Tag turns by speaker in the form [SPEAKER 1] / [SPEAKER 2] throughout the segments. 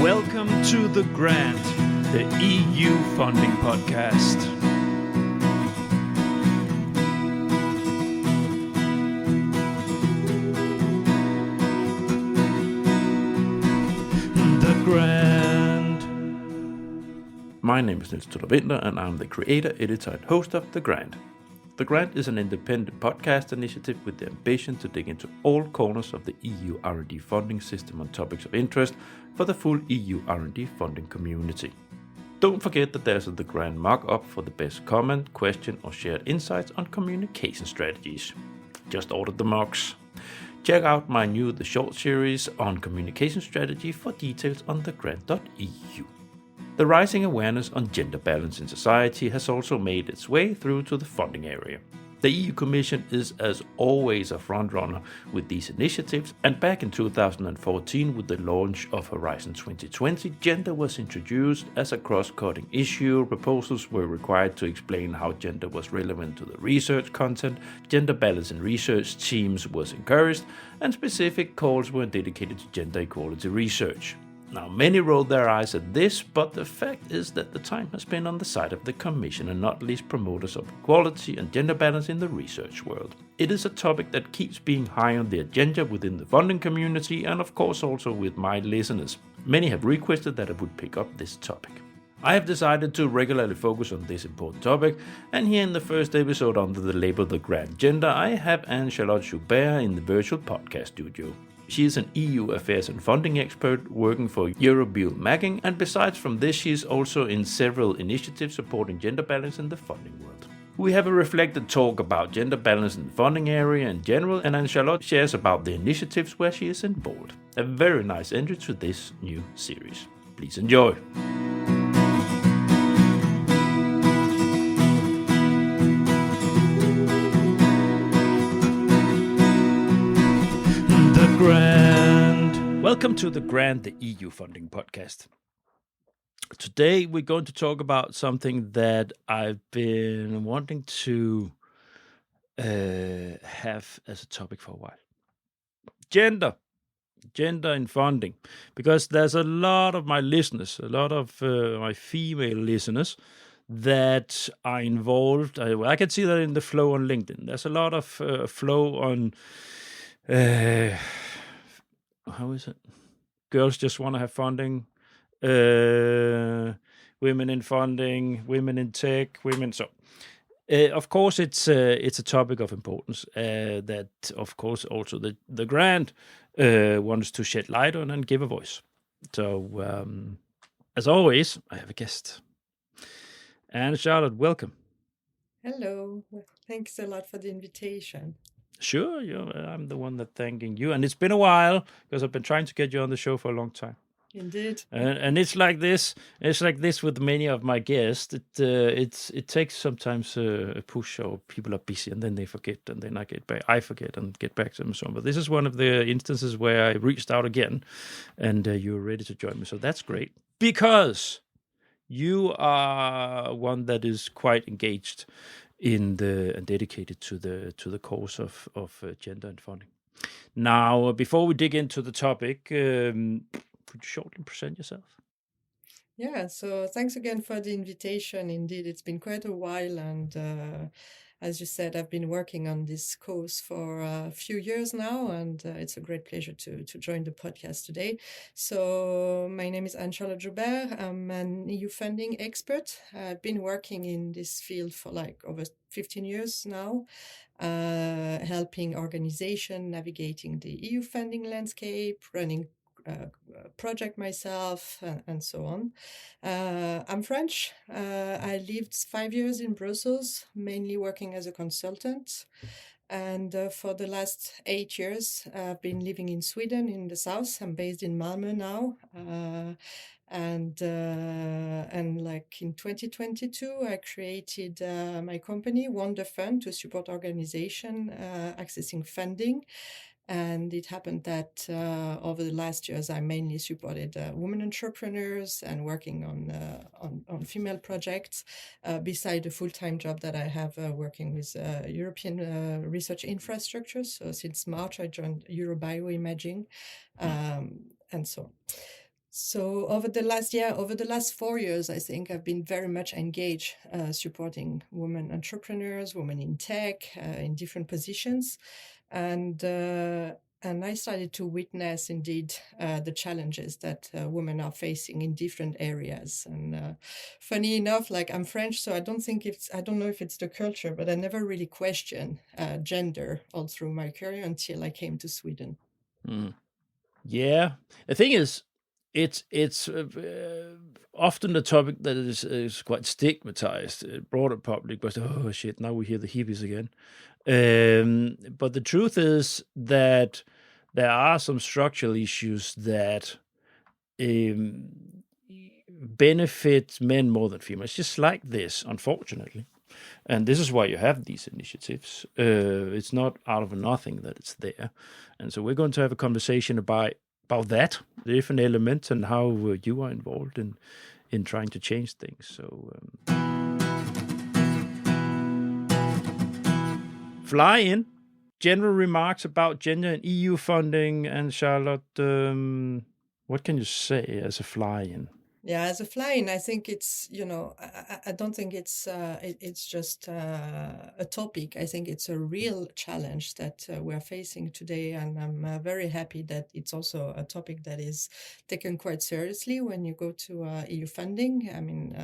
[SPEAKER 1] Welcome to The Grant, the EU funding podcast. The Grant.
[SPEAKER 2] My name is Niels Winter, and I'm the creator, editor, and host of The Grant. The Grant is an independent podcast initiative with the ambition to dig into all corners of the EU R&D funding system on topics of interest for the full EU R&D funding community. Don't forget that there's a The Grant mock-up for the best comment, question, or shared insights on communication strategies. Just ordered the mocks. Check out my new The Short series on communication strategy for details on thegrant.eu. The rising awareness on gender balance in society has also made its way through to the funding area. The EU Commission is, as always, a frontrunner with these initiatives, and back in 2014, with the launch of Horizon 2020, gender was introduced as a cross-cutting issue. Proposals were required to explain how gender was relevant to the research content, gender balance in research teams was encouraged, and specific calls were dedicated to gender equality research. Now, many rolled their eyes at this, but the fact is that the time has been on the side of the Commission and not least promoters of equality and gender balance in the research world. It is a topic that keeps being high on the agenda within the funding community and of course also with my listeners. Many have requested that I would pick up this topic. I have decided to regularly focus on this important topic, and here in the first episode under the label The Grant Gender, I have Anne-Charlotte Joubert in the virtual podcast studio. She is an EU affairs and funding expert working for Euro-BioImaging, and besides from this, she is also in several initiatives supporting gender balance in the funding world. We have a reflected talk about gender balance in the funding area in general, and Anne-Charlotte shares about the initiatives where she is involved. A very nice entry to this new series. Please enjoy.
[SPEAKER 1] Grant. Welcome to The Grant, the EU funding podcast. Today we're going to talk about something that I've been wanting to have as a topic for a while. Gender in funding. Because there's a lot of my listeners, a lot of my female listeners that are involved. I can see that in the flow on LinkedIn. There's a lot of flow on... how is it? Girls just want to have funding. Women in funding, women in tech, women. So, of course, it's a topic of importance that, of course, also the grant wants to shed light on and give a voice. So, as always, I have a guest. And Charlotte, welcome.
[SPEAKER 3] Hello. Thanks a lot for the invitation.
[SPEAKER 1] Sure, I'm the one that thanking you, and it's been a while because I've been trying to get you on the show for a long time.
[SPEAKER 3] Indeed.
[SPEAKER 1] And it's like this. It's like this with many of my guests. It takes sometimes a push, or people are busy and then they forget, and then I forget and get back to them and so on. But this is one of the instances where I reached out again, and you're ready to join me. So that's great because you are one that is quite engaged in and dedicated to the cause of gender and funding. Now, before we dig into the topic, could you shortly present yourself?
[SPEAKER 3] Yeah, so thanks again for the invitation. Indeed, it's been quite a while, and as you said, I've been working on this cause for a few years now, and it's a great pleasure to join the podcast today. So my name is Anne-Charlotte Joubert. I'm an EU funding expert. I've been working in this field for like over 15 years now, helping organizations navigating the EU funding landscape, running project myself, and so on. I'm French. I lived 5 years in Brussels, mainly working as a consultant. And for the last 8 years, I've been living in Sweden, in the south. I'm based in Malmö now. And like in 2022, I created my company, WonderFund, to support organization accessing funding. And it happened that over the last years, I mainly supported women entrepreneurs and working on female projects, beside the full-time job that I have working with European research infrastructure. So since March, I joined Euro-BioImaging, and so on. So over the last 4 years, I think I've been very much engaged supporting women entrepreneurs, women in tech, in different positions, and I started to witness indeed the challenges that women are facing in different areas. And funny enough, like I'm French, so I don't know if it's the culture, but I never really questioned gender all through my career until I came to Sweden.
[SPEAKER 1] Yeah, the thing is, it's often a topic that is quite stigmatized, broader public. But oh shit, now we hear the hippies again. But the truth is that there are some structural issues that benefit men more than females, just like this, unfortunately. And this is why you have these initiatives. It's not out of nothing that it's there. And so we're going to have a conversation about that, the different elements, and how you are involved in trying to change things. So fly in. General remarks about gender and EU funding. And Charlotte, what can you say as a fly-in?
[SPEAKER 3] Yeah, as a fly-in, I think it's, I don't think it's just a topic. I think it's a real challenge that we're facing today. And I'm very happy that it's also a topic that is taken quite seriously when you go to EU funding. I mean,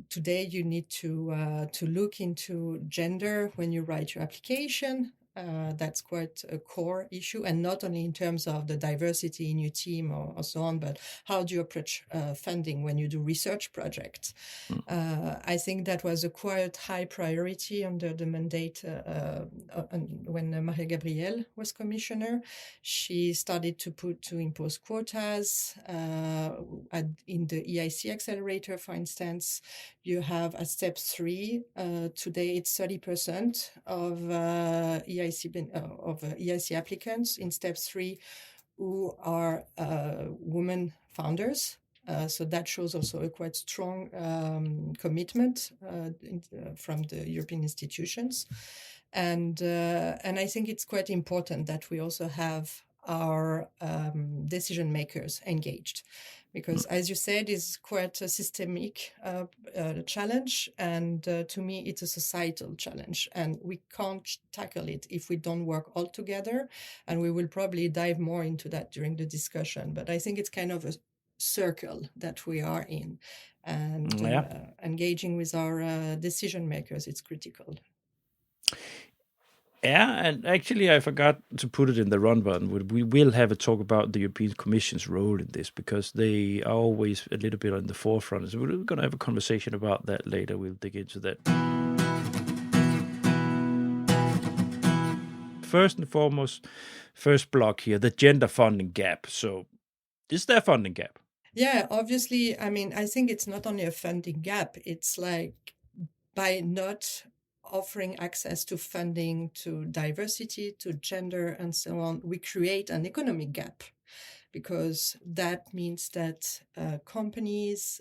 [SPEAKER 3] today you need to look into gender when you write your application. That's quite a core issue, and not only in terms of the diversity in your team or so on, but how do you approach funding when you do research projects? I think that was a quite high priority under the mandate when Maria Gabriel was commissioner. She started to impose quotas in the EIC accelerator, for instance. You have at step 3, today it's 30% of EIC applicants in step 3 who are women founders. So that shows also a quite strong commitment from the European institutions. And I think it's quite important that we also have our decision makers engaged, because as you said, it's quite a systemic challenge, and to me it's a societal challenge, and we can't tackle it if we don't work all together. And we will probably dive more into that during the discussion, but I think it's kind of a circle that we are in, and engaging with our decision makers, it's critical.
[SPEAKER 1] Yeah, and actually, I forgot to put it in the run button. We will have a talk about the European Commission's role in this, because they are always a little bit on the forefront. So we're going to have a conversation about that later. We'll dig into that. First and foremost, first block here, the gender funding gap. So is there a funding gap?
[SPEAKER 3] Yeah, obviously. I mean, I think it's not only a funding gap. It's like by not offering access to funding, to diversity, to gender, and so on, we create an economic gap, because that means that companies,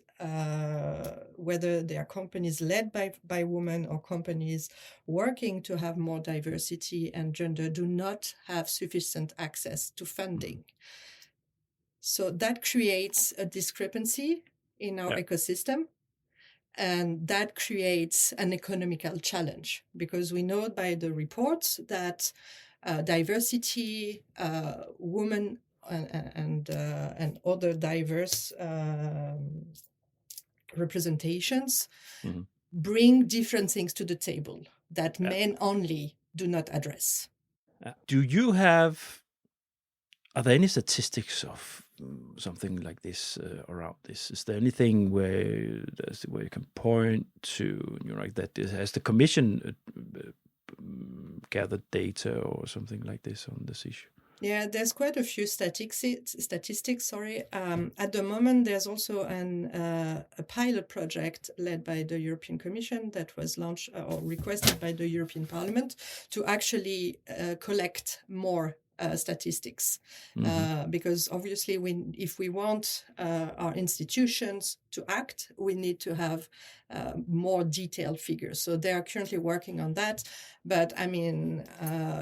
[SPEAKER 3] whether they are companies led by women or companies working to have more diversity and gender, do not have sufficient access to funding. So that creates a discrepancy in our ecosystem. And that creates an economical challenge, because we know by the reports that diversity, women, and other diverse representations bring different things to the table that men only do not address.
[SPEAKER 1] Are there any statistics of something like this around this? Is there anything where you can point to, like that? Has the Commission gathered data or something like this on this issue?
[SPEAKER 3] Yeah, there's quite a few statistics. At the moment, there's also a pilot project led by the European Commission that was launched or requested by the European Parliament to actually collect more statistics, because obviously if we want our institutions to act, we need to have more detailed figures. So they are currently working on that. But I mean,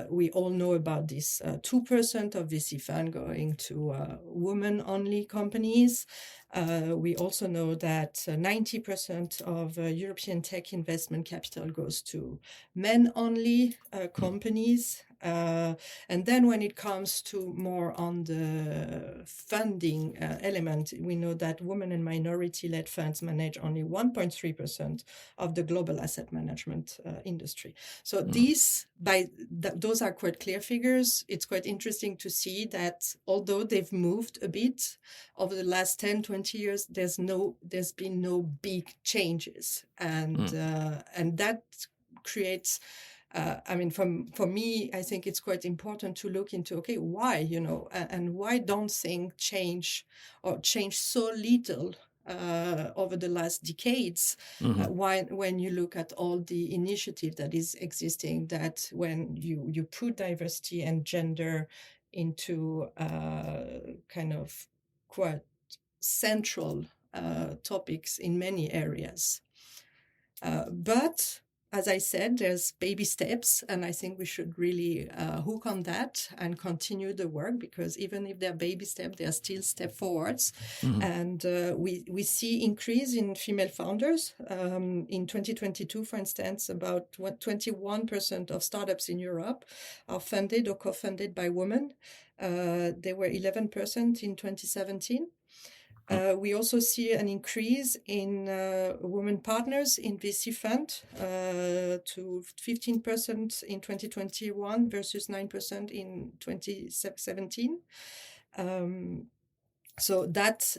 [SPEAKER 3] we all know about this 2% of VC fund going to women-only companies. We also know that 90% of European tech investment capital goes to men-only companies. And then when it comes to more on the funding element, we know that women and minority-led funds manage only 1.3% of the global asset management industry. So those are quite clear figures. It's quite interesting to see that although they've moved a bit over the last 10, 20 years, there's been no big changes. And that creates for me, I think it's quite important to look into, okay, why, and why don't things change or change so little over the last decades? When you look at all the initiative that is existing, that when you put diversity and gender into kind of quite central topics in many areas. But as I said, there's baby steps, and I think we should really hook on that and continue the work, because even if they're baby steps, they are still step forwards. And we see increase in female founders. In 2022, for instance, about 21% of startups in Europe are funded or co-funded by women. They were 11% in 2017. We also see an increase in women partners in VC fund to 15% in 2021 versus 9% in 2017. So that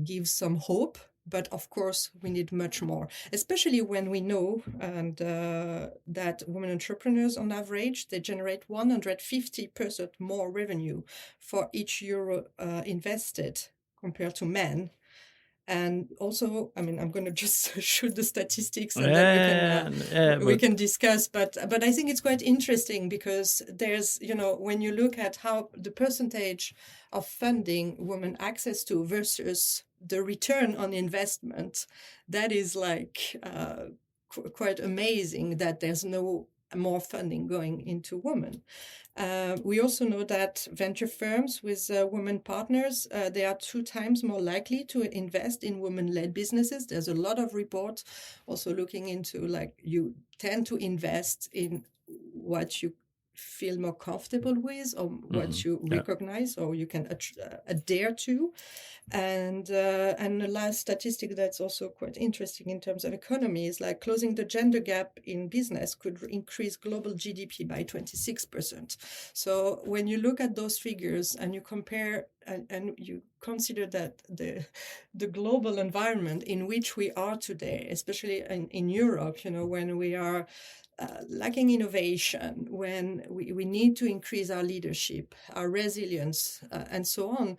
[SPEAKER 3] gives some hope. But of course, we need much more, especially when we know that women entrepreneurs, on average, they generate 150% more revenue for each euro invested compared to men. And also, I mean, I'm going to just shoot the statistics and then we can discuss. But I think it's quite interesting because there's, when you look at how the percentage of funding women access to versus the return on investment, that is like quite amazing that there's no more funding going into women. We also know that venture firms with women partners, they are 2 times more likely to invest in women-led businesses. There's a lot of reports also looking into, like, you tend to invest in what you feel more comfortable with, or what you recognize or you can adhere to. And the last statistic that's also quite interesting in terms of economy is, like, closing the gender gap in business could increase global GDP by 26%. So when you look at those figures and you compare and you consider that the global environment in which we are today, especially in Europe, when we are lacking innovation, when we need to increase our leadership, our resilience, and so on,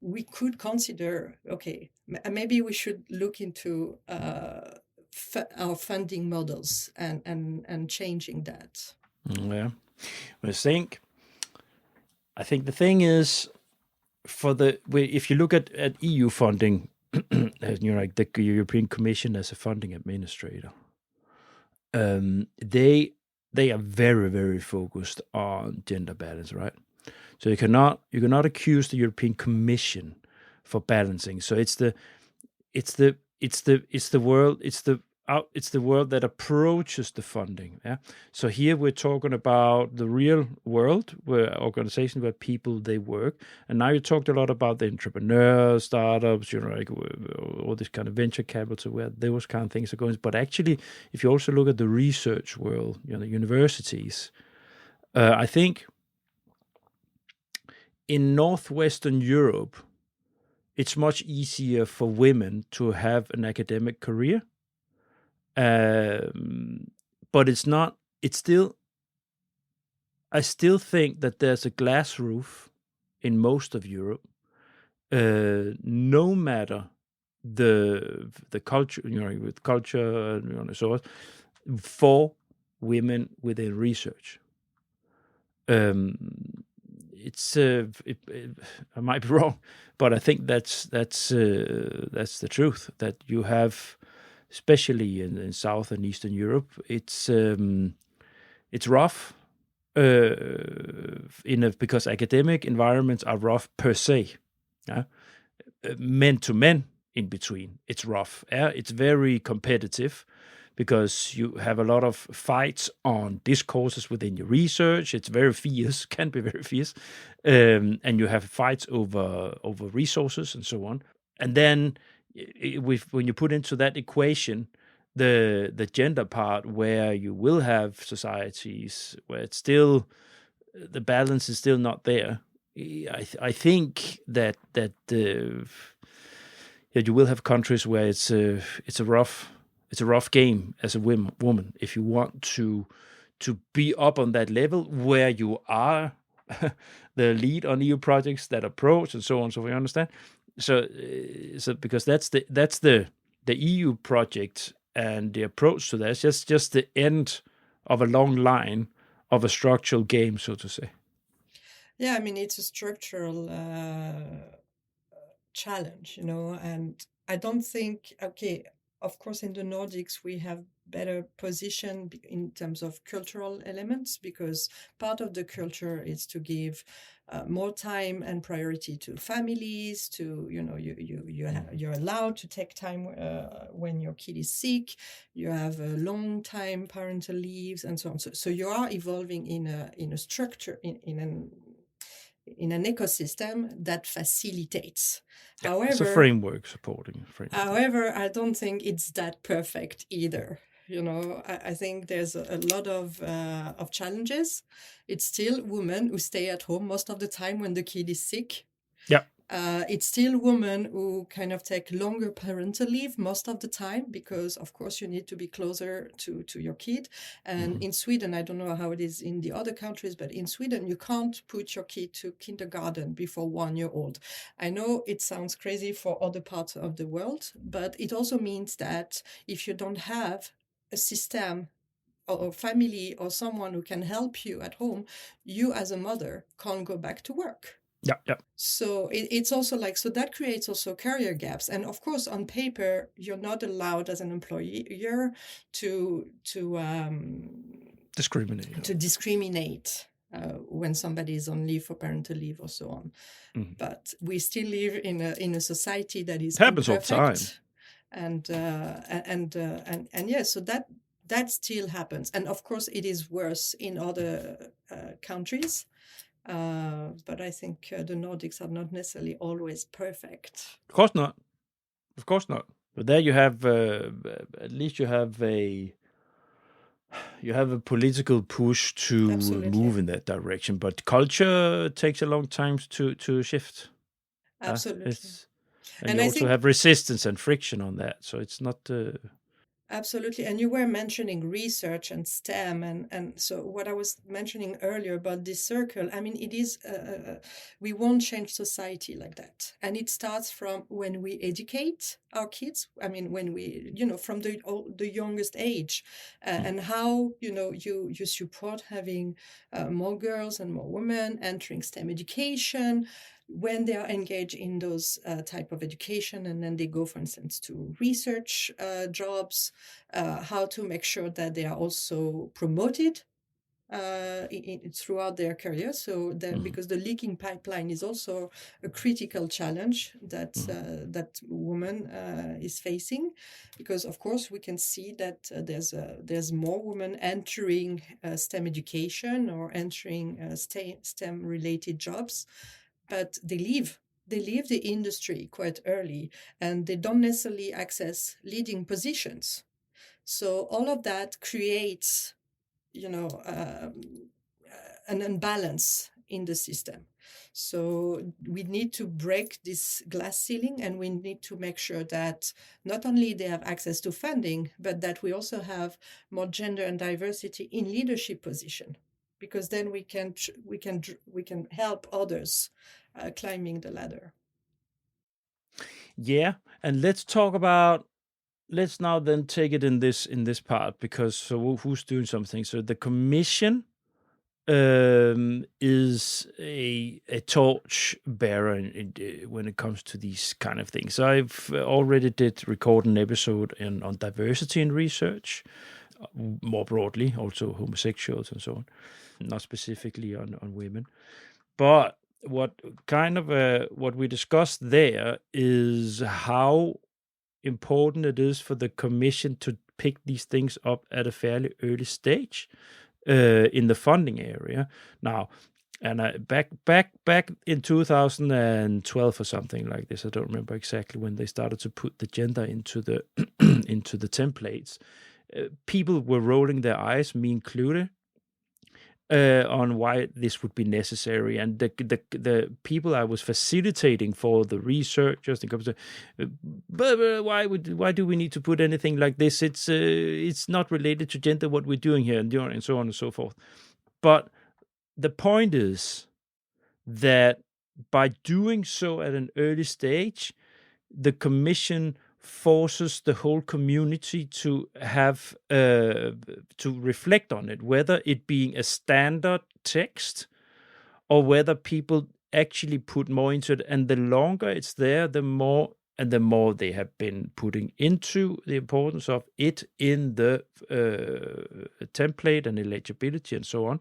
[SPEAKER 3] we could consider, okay, maybe we should look into our funding models and changing that.
[SPEAKER 1] Yeah, I think the thing is, if you look at EU funding, like the European Commission as a funding administrator, they are very, very focused on gender balance, right? So you cannot accuse the European Commission for balancing. So it's the world that approaches the funding. Yeah. So here we're talking about the real world, where organizations, where people, they work. And now you talked a lot about the entrepreneurs, startups, like all this kind of venture capital, where those kind of things are going. But actually, if you also look at the research world, universities, I think in Northwestern Europe, it's much easier for women to have an academic career. But it's not, I still think that there's a glass roof in most of Europe, no matter the culture, with culture, so on, for women within research. It's I might be wrong, but I think that's the truth, that you have, especially in South and Eastern Europe, it's rough, because academic environments are rough per se. Yeah? Men to men in between, it's rough. Yeah? It's very competitive because you have a lot of fights on discourses within your research. It's very fierce, can be very fierce, and you have fights over resources and so on. And then when you put into that equation the gender part, where you will have societies where it's still, the balance is still not there. I think that you will have countries where it's a rough game as a woman if you want to be up on that level where you are the lead on EU projects, that approach, and so on. So we understand. So because that's the EU project and the approach to that. It's just the end of a long line of a structural game, so to say.
[SPEAKER 3] Yeah, I mean, it's a structural challenge, and I don't think, okay, of course, in the Nordics, we have better position in terms of cultural elements, because part of the culture is to give more time and priority to families, to, you're allowed to take time when your kid is sick, you have a long time parental leaves and so on. So you are evolving in a structure, in an ecosystem that facilitates.
[SPEAKER 1] Yeah,
[SPEAKER 3] However,
[SPEAKER 1] it's a framework, supporting framework.
[SPEAKER 3] However, I don't think it's that perfect either. I think there's a lot of challenges. It's still women who stay at home most of the time when the kid is sick.
[SPEAKER 1] Yeah.
[SPEAKER 3] It's still women who kind of take longer parental leave most of the time, because of course you need to be closer to your kid. And in Sweden, I don't know how it is in the other countries, but in Sweden, you can't put your kid to kindergarten before 1 year old. I know it sounds crazy for other parts of the world, but it also means that if you don't have a system or family or someone who can help you at home, you as a mother can't go back to work.
[SPEAKER 1] Yeah.
[SPEAKER 3] So it's also like, so that creates also career gaps. And of course, on paper, you're not allowed as an employer to discriminate when somebody is on leave for parental leave or so on. But we still live in a society that is
[SPEAKER 1] happens all the time.
[SPEAKER 3] And yeah, so that still happens. And of course, it is worse in other countries. But I think the Nordics are not necessarily always perfect.
[SPEAKER 1] Of course not. But there you have, at least you have a political push to move in that direction. But culture takes a long time to shift.
[SPEAKER 3] Absolutely.
[SPEAKER 1] And you also have resistance and friction on that. So it's not...
[SPEAKER 3] Absolutely. And you were mentioning research and STEM. And so what I was mentioning earlier about this circle, I mean, it is, we won't change society like that. And it starts from when we educate our kids. I mean, when we, from the youngest age, and how, you support having more girls and more women entering STEM education, when they are engaged in those type of education, and then they go, for instance, to research jobs, how to make sure that they are also promoted throughout their career. So that, because the leaking pipeline is also a critical challenge that that woman is facing, because of course we can see that there's more women entering STEM education or entering STEM related jobs, but they leave the industry quite early, and they don't necessarily access leading positions. So all of that creates, an imbalance in the system. So we need to break this glass ceiling, and we need to make sure that not only they have access to funding, but that we also have more gender and diversity in leadership position, because then we can help others climbing the ladder.
[SPEAKER 1] Yeah, and let's now then take it in this part, because so who's doing something? So the Commission is a torch bearer when it comes to these kind of things. I've already did record an episode on diversity in research, more broadly, also homosexuals and so on, not specifically on women. But what we discussed there is how important it is for the commission to pick these things up at a fairly early stage in the funding area. Now, and back in 2012 or something like this, I don't remember exactly when they started to put the gender into the into the templates. People were rolling their eyes, me included, on why this would be necessary, and the people I was facilitating for the researchers, but why do we need to put anything like this? It's not related to gender what we're doing here, and so on and so forth. But the point is that by doing so at an early stage, the commission forces the whole community to have to reflect on it, whether it being a standard text or whether people actually put more into it. And the longer it's there, the more they have been putting into the importance of it in the template and eligibility and so on.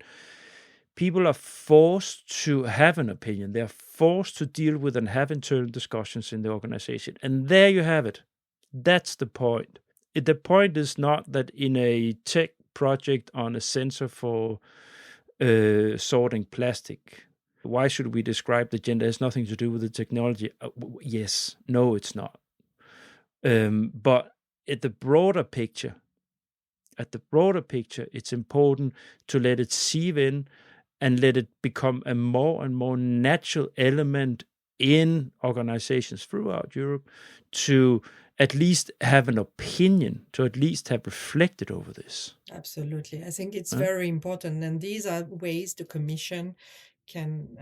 [SPEAKER 1] People are forced to have an opinion. They are forced to deal with and have internal discussions in the organization. And there you have it. That's the point. The point is not that in a tech project on a sensor for sorting plastic, why should we describe the gender? It has nothing to do with the technology. Yes, no, it's not. But at the broader picture, it's important to let it sieve in and let it become a more and more natural element in organizations throughout Europe to at least have an opinion, to at least have reflected over this.
[SPEAKER 3] Absolutely. I think it's very important. And these are ways the Commission can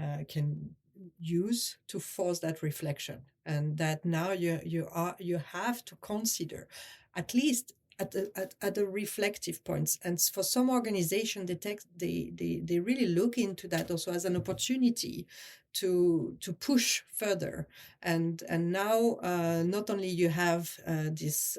[SPEAKER 3] use to force that reflection. And that now you have to consider, at least at the reflective points. And for some organization, they really look into that also as an opportunity to push further. And now not only you have this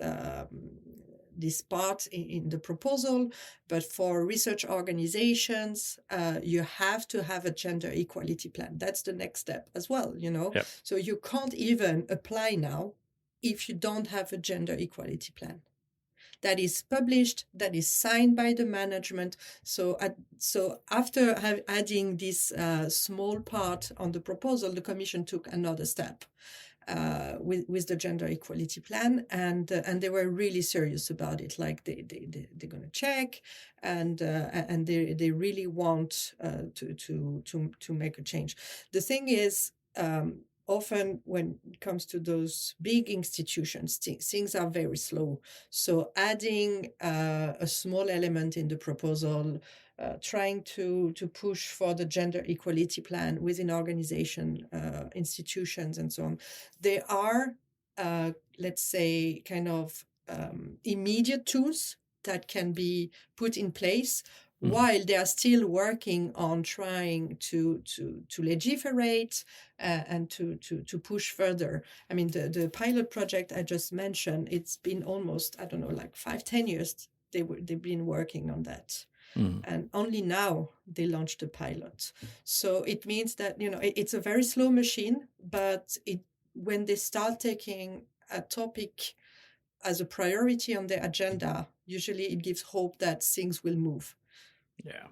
[SPEAKER 3] part in the proposal, but for research organizations, you have to have a gender equality plan. That's the next step as well,
[SPEAKER 1] Yep.
[SPEAKER 3] So you can't even apply now if you don't have a gender equality plan that is published, that is signed by the management. So after adding this small part on the proposal, the Commission took another step with the gender equality plan, and they were really serious about it. Like they're going to check, and they really want to make a change. The thing is, often when it comes to those big institutions, things are very slow. So adding a small element in the proposal, trying to push for the gender equality plan within organization, institutions, and so on, they are, let's say, kind of immediate tools that can be put in place while they are still working on trying to legiferate and to push further. I mean, the pilot project I just mentioned, it's been almost, I don't know, like 5-10 years they've been working on that. And only now they launched the pilot. So it means that, it's a very slow machine, but when they start taking a topic as a priority on their agenda, usually it gives hope that things will move.
[SPEAKER 1] Yeah.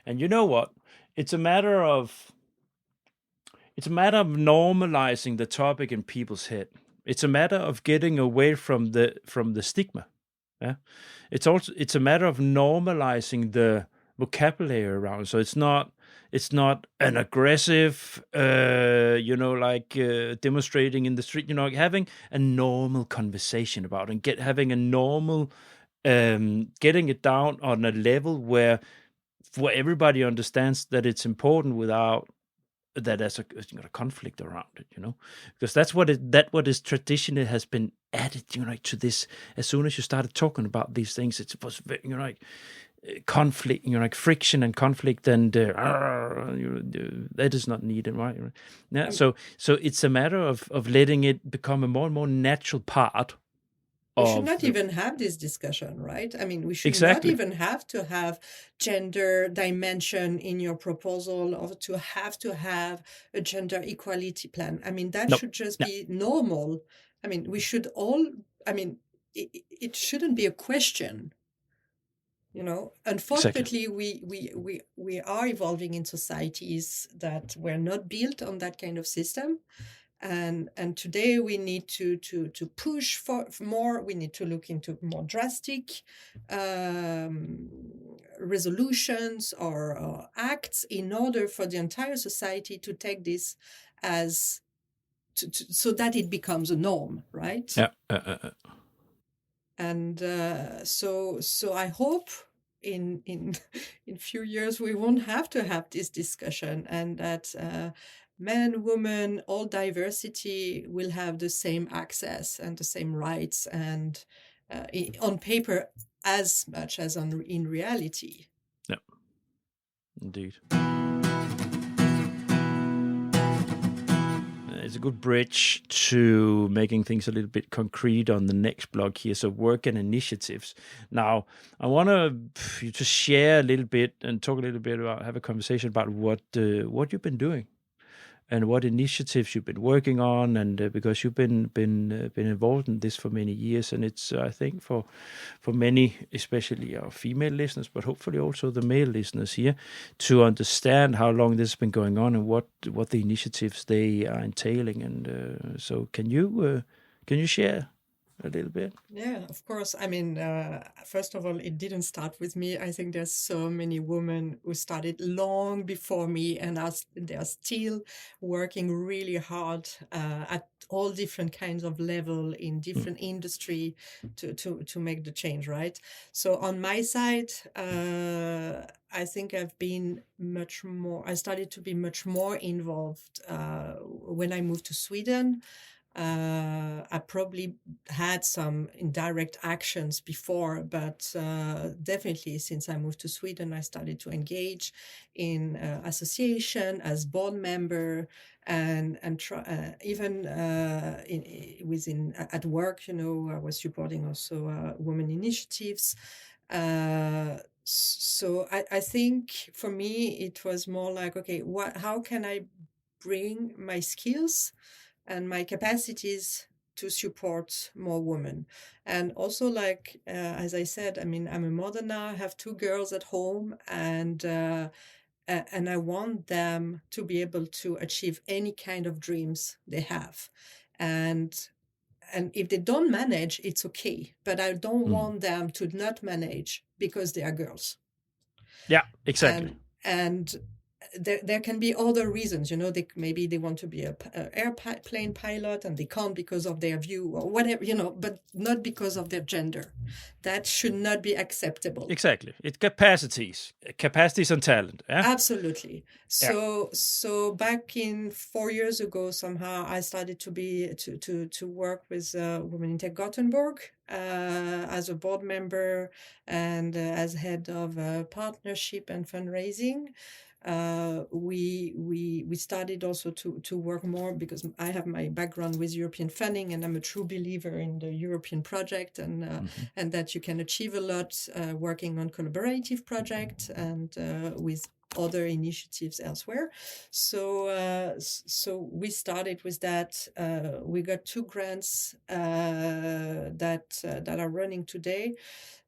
[SPEAKER 1] And you know what? It's a matter of normalizing the topic in people's head. It's a matter of getting away from the stigma. Yeah. It's a matter of normalizing the vocabulary around. So it's not an aggressive, demonstrating in the street, having a normal conversation about it and having a normal, getting it down on a level where everybody understands that it's important without that there's a conflict around it, because that's what is traditionally has been added, to this. As soon as you started talking about these things, it was very, conflict, like friction and conflict, and that is not needed, right? Yeah. So it's a matter of letting it become a more and more natural part.
[SPEAKER 3] We should not even have this discussion, right? I mean, we should
[SPEAKER 1] Exactly.
[SPEAKER 3] not even have to have gender dimension in your proposal, or to have a gender equality plan. I mean, that should just be normal. I mean, we should all, I mean, it shouldn't be a question. Unfortunately, we are evolving in societies that were not built on that kind of system. And today we need to push for more. We need to look into more drastic resolutions or acts in order for the entire society to take this as so that it becomes a norm, right?
[SPEAKER 1] Yeah.
[SPEAKER 3] And so I hope in few years we won't have to have this discussion, and that men, women, all diversity will have the same access and the same rights, and on paper as much as in reality.
[SPEAKER 1] Yeah, indeed. It's a good bridge to making things a little bit concrete on the next block here. So work and initiatives. Now, I want you to share a little bit and talk a little bit about, have a conversation about what you've been doing and what initiatives you've been working on, and because you've been involved in this for many years, and it's I think for many, especially our female listeners, but hopefully also the male listeners here, to understand how long this has been going on and what the initiatives they are entailing. And so, can you share a little bit?
[SPEAKER 3] Yeah, of course. I mean, first of all, it didn't start with me. I think there's so many women who started long before me, and they are still working really hard at all different kinds of level in different industry to make the change, right? So on my side, I think I started to be much more involved when I moved to Sweden. I probably had some indirect actions before, but definitely since I moved to Sweden, I started to engage in association as board member, and even at work. I was supporting also women initiatives. So I think for me it was more like, okay, how can I bring my skills and my capacities to support more women? And also, like, as I said, I mean, I'm a mother now, I have 2 girls at home, and I want them to be able to achieve any kind of dreams they have. And if they don't manage, it's okay, but I don't want them to not manage because they are girls.
[SPEAKER 1] Yeah, exactly.
[SPEAKER 3] And there can be other reasons, maybe they want to be a airplane pilot and they can't because of their view or whatever, but not because of their gender. That should not be acceptable.
[SPEAKER 1] Exactly. It's capacities and talent. Yeah?
[SPEAKER 3] Absolutely. So back in 4 years ago, somehow I started to work with Women in Tech Gothenburg as a board member and as head of partnership and fundraising. We started also to work more, because I have my background with European funding, and I'm a true believer in the European project, and that you can achieve a lot working on collaborative projects and with other initiatives elsewhere. So we started with that. We got 2 grants that are running today.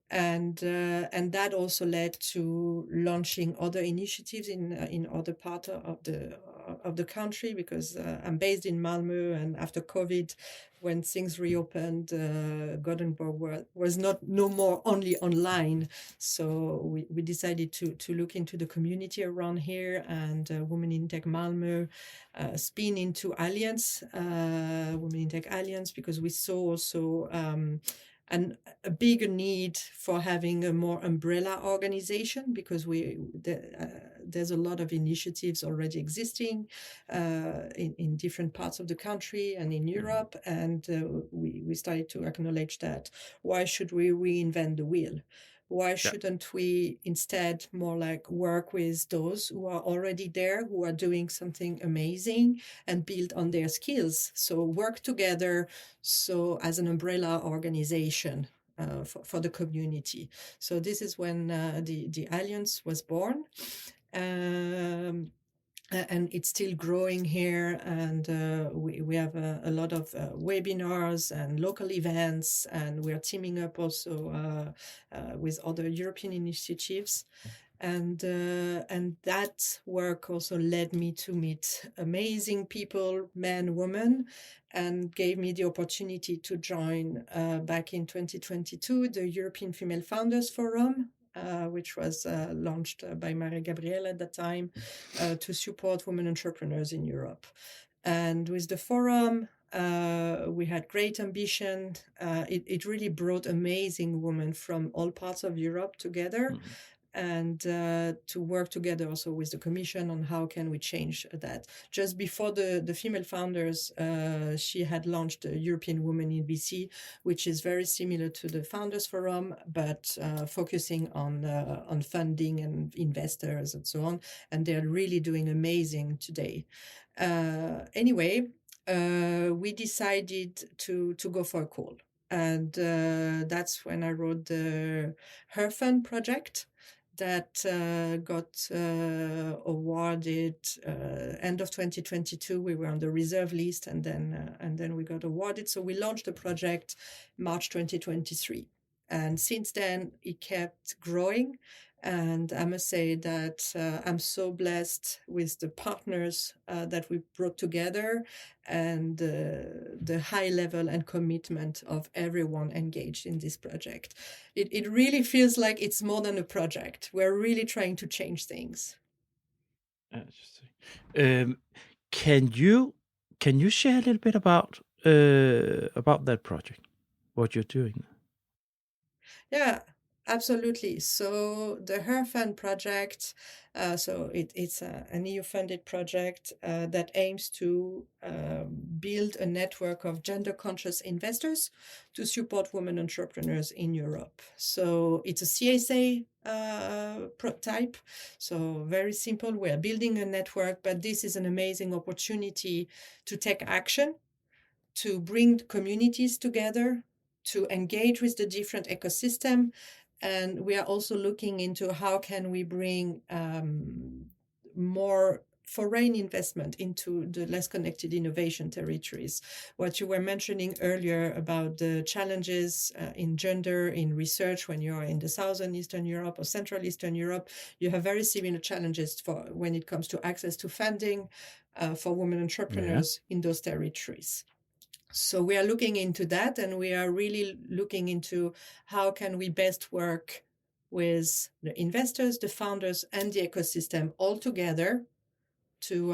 [SPEAKER 3] And that also led to launching other initiatives in other parts of the country, because I'm based in Malmö, and after COVID, when things reopened, Gothenburg was no more only online. So we decided to look into the community around here, and Women in Tech Malmö spin into Alliance, Women in Tech Alliance, because we saw also and a bigger need for having a more umbrella organization, because there's a lot of initiatives already existing in different parts of the country and in Europe, and we started to acknowledge that why should we reinvent the wheel? Why shouldn't we instead more like work with those who are already there, who are doing something amazing, and build on their skills? So work together, so as an umbrella organization for the community. So this is when the Alliance was born. And it's still growing here, and we have a lot of webinars and local events, and we're teaming up also with other European initiatives. And that work also led me to meet amazing people, men, women, and gave me the opportunity to join back in 2022 the European Female Founders Forum, which was launched by Maria Gabriele at the time to support women entrepreneurs in Europe. And with the forum, we had great ambition. It really brought amazing women from all parts of Europe together. And to work together also with the Commission on how can we change that. Just before the female founders, she had launched the European Women in VC, which is very similar to the Founders Forum, but focusing on funding and investors and so on. And they're really doing amazing today. Anyway, we decided to go for a call. And that's when I wrote the Her Fund project that got awarded end of 2022. We were on the reserve list, and then we got awarded. So we launched the project March 2023, and since then it kept growing. And I must say that I'm so blessed with the partners that we brought together, and the high level and commitment of everyone engaged in this project. It really feels like it's more than a project. We're really trying to change things.
[SPEAKER 1] Interesting. Can you share a little bit about that project, what you're doing?
[SPEAKER 3] Yeah. Absolutely. So the Her Fund project, it's an EU-funded project that aims to build a network of gender-conscious investors to support women entrepreneurs in Europe. So it's a CSA type. So very simple. We're building a network, but this is an amazing opportunity to take action, to bring communities together, to engage with the different ecosystem. And we are also looking into how can we bring more foreign investment into the less connected innovation territories. What you were mentioning earlier about the challenges in gender in research when you're in the Southern Eastern Europe or Central Eastern Europe, you have very similar challenges when it comes to access to funding for women entrepreneurs in those territories. So we are looking into that, and we are really looking into how can we best work with the investors, the founders, and the ecosystem all together to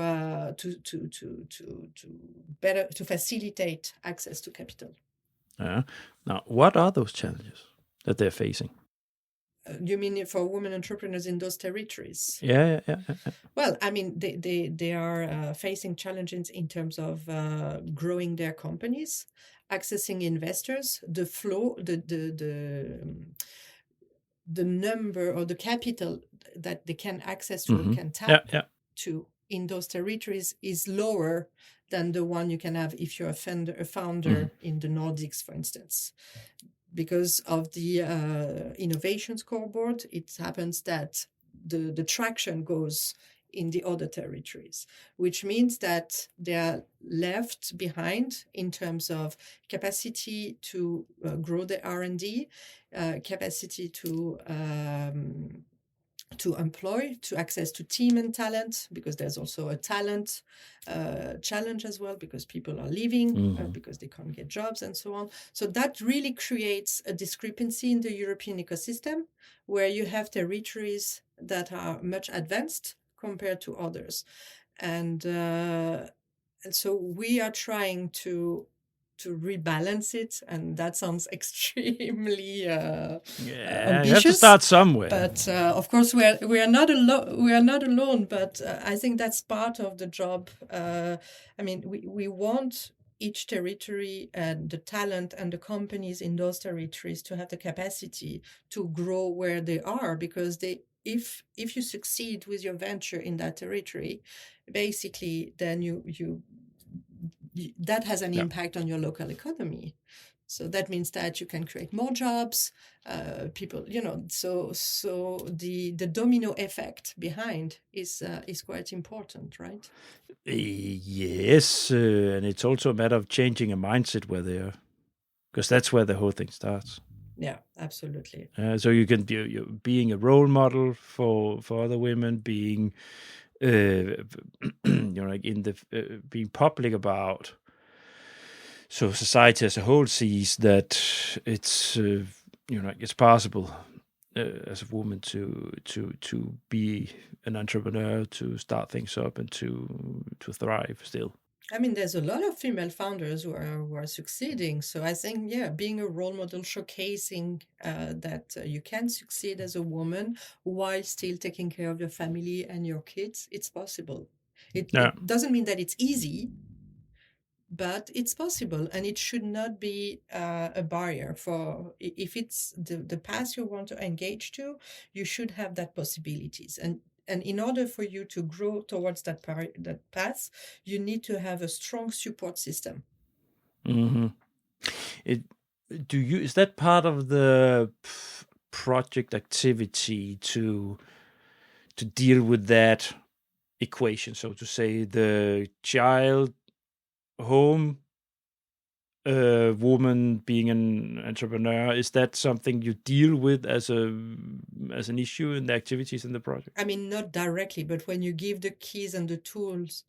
[SPEAKER 3] facilitate access to capital.
[SPEAKER 1] Now, what are those challenges that they're facing?
[SPEAKER 3] You mean for women entrepreneurs in those territories?
[SPEAKER 1] Yeah.
[SPEAKER 3] Well, I mean, they are facing challenges in terms of growing their companies, accessing investors, the flow, the number or the capital that they can access to, can tap to in those territories is lower than the one you can have if you're a founder in the Nordics, for instance. Because of the innovation scoreboard, it happens that the traction goes in the other territories, which means that they are left behind in terms of capacity to grow the R&D, capacity to employ, to access to team and talent, because there's also a talent challenge as well, because people are leaving because they can't get jobs and so on. So that really creates a discrepancy in the European ecosystem, where you have territories that are much advanced compared to others. And so we are trying to rebalance it, and that sounds extremely ambitious.
[SPEAKER 1] You have to start somewhere.
[SPEAKER 3] But of course, we are not alone. But I think that's part of the job. I mean, we want each territory and the talent and the companies in those territories to have the capacity to grow where they are, because if you succeed with your venture in that territory, basically then you that has an impact on your local economy. So that means that you can create more jobs, people, so the domino effect behind is quite important, right?
[SPEAKER 1] Yes, and it's also a matter of changing a mindset where they are, because that's where the whole thing starts.
[SPEAKER 3] Yeah, absolutely.
[SPEAKER 1] So you can be being a role model for other women, being like in the being public about. So society as a whole sees that it's it's possible as a woman to be an entrepreneur, to start things up, and to thrive still.
[SPEAKER 3] I mean, there's a lot of female founders who are succeeding. So I think, yeah, being a role model, showcasing that you can succeed as a woman while still taking care of your family and your kids, it's possible. It doesn't mean that it's easy, but it's possible, and it should not be a barrier for if it's the path you want to engage to. You should have that possibilities, and in order for you to grow towards that path, you need to have a strong support system.
[SPEAKER 1] Mm-hmm. Is that part of the project activity to deal with that equation, so to say, the child, home, woman being an entrepreneur? Is that something you deal with as an issue in the activities in the project?
[SPEAKER 3] I mean, not directly, but when you give the keys and the tools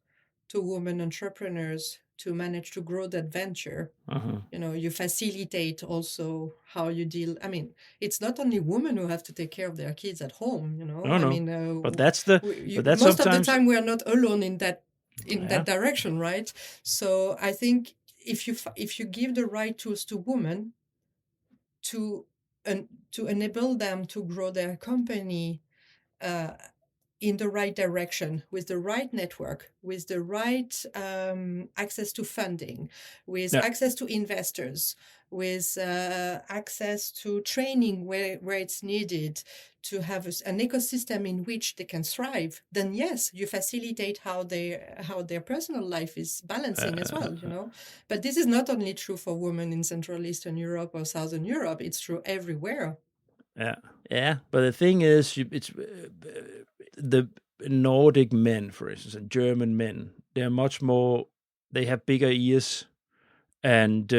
[SPEAKER 3] to women entrepreneurs to manage to grow that venture, you facilitate also how you deal. I mean, it's not only women who have to take care of their kids at home, I mean,
[SPEAKER 1] but that's
[SPEAKER 3] most of the time we are not alone in that direction, right? So I think if you give the right tools to women to enable them to grow their company in the right direction, with the right network, with the right access to funding, with access to investors, with access to training where it's needed, to have an ecosystem in which they can thrive, then yes, you facilitate how their personal life is balancing as well, But this is not only true for women in Central Eastern Europe or Southern Europe, it's true everywhere.
[SPEAKER 1] Yeah. But the thing is, it's the Nordic men, for instance, and German men. They're much more. They have bigger ears, and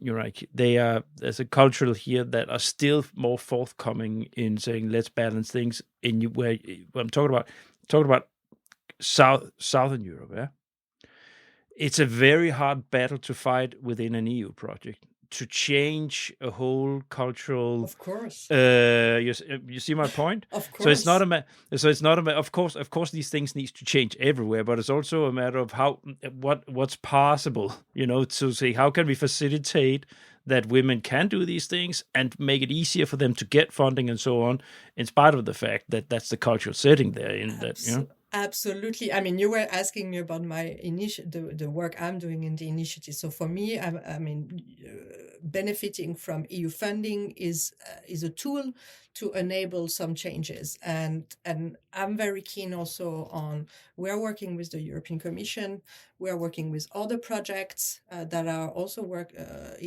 [SPEAKER 1] like they are. There's a cultural here that are still more forthcoming in saying, "Let's balance things." In where I'm talking about Southern Europe. Yeah, it's a very hard battle to fight within an EU project to change a whole cultural.
[SPEAKER 3] Of course.
[SPEAKER 1] You see my point?
[SPEAKER 3] Of course.
[SPEAKER 1] So it's not a of course these things needs to change everywhere, but it's also a matter of what's possible, to say how can we facilitate that women can do these things and make it easier for them to get funding and so on, in spite of the fact that that's the cultural setting there in that,
[SPEAKER 3] Absolutely. I mean, you were asking me about my the work I'm doing in the initiative. So for me, I mean, benefiting from EU funding is a tool to enable some changes, and I'm very keen also on. We are working with the European Commission. We are working with other projects that are also work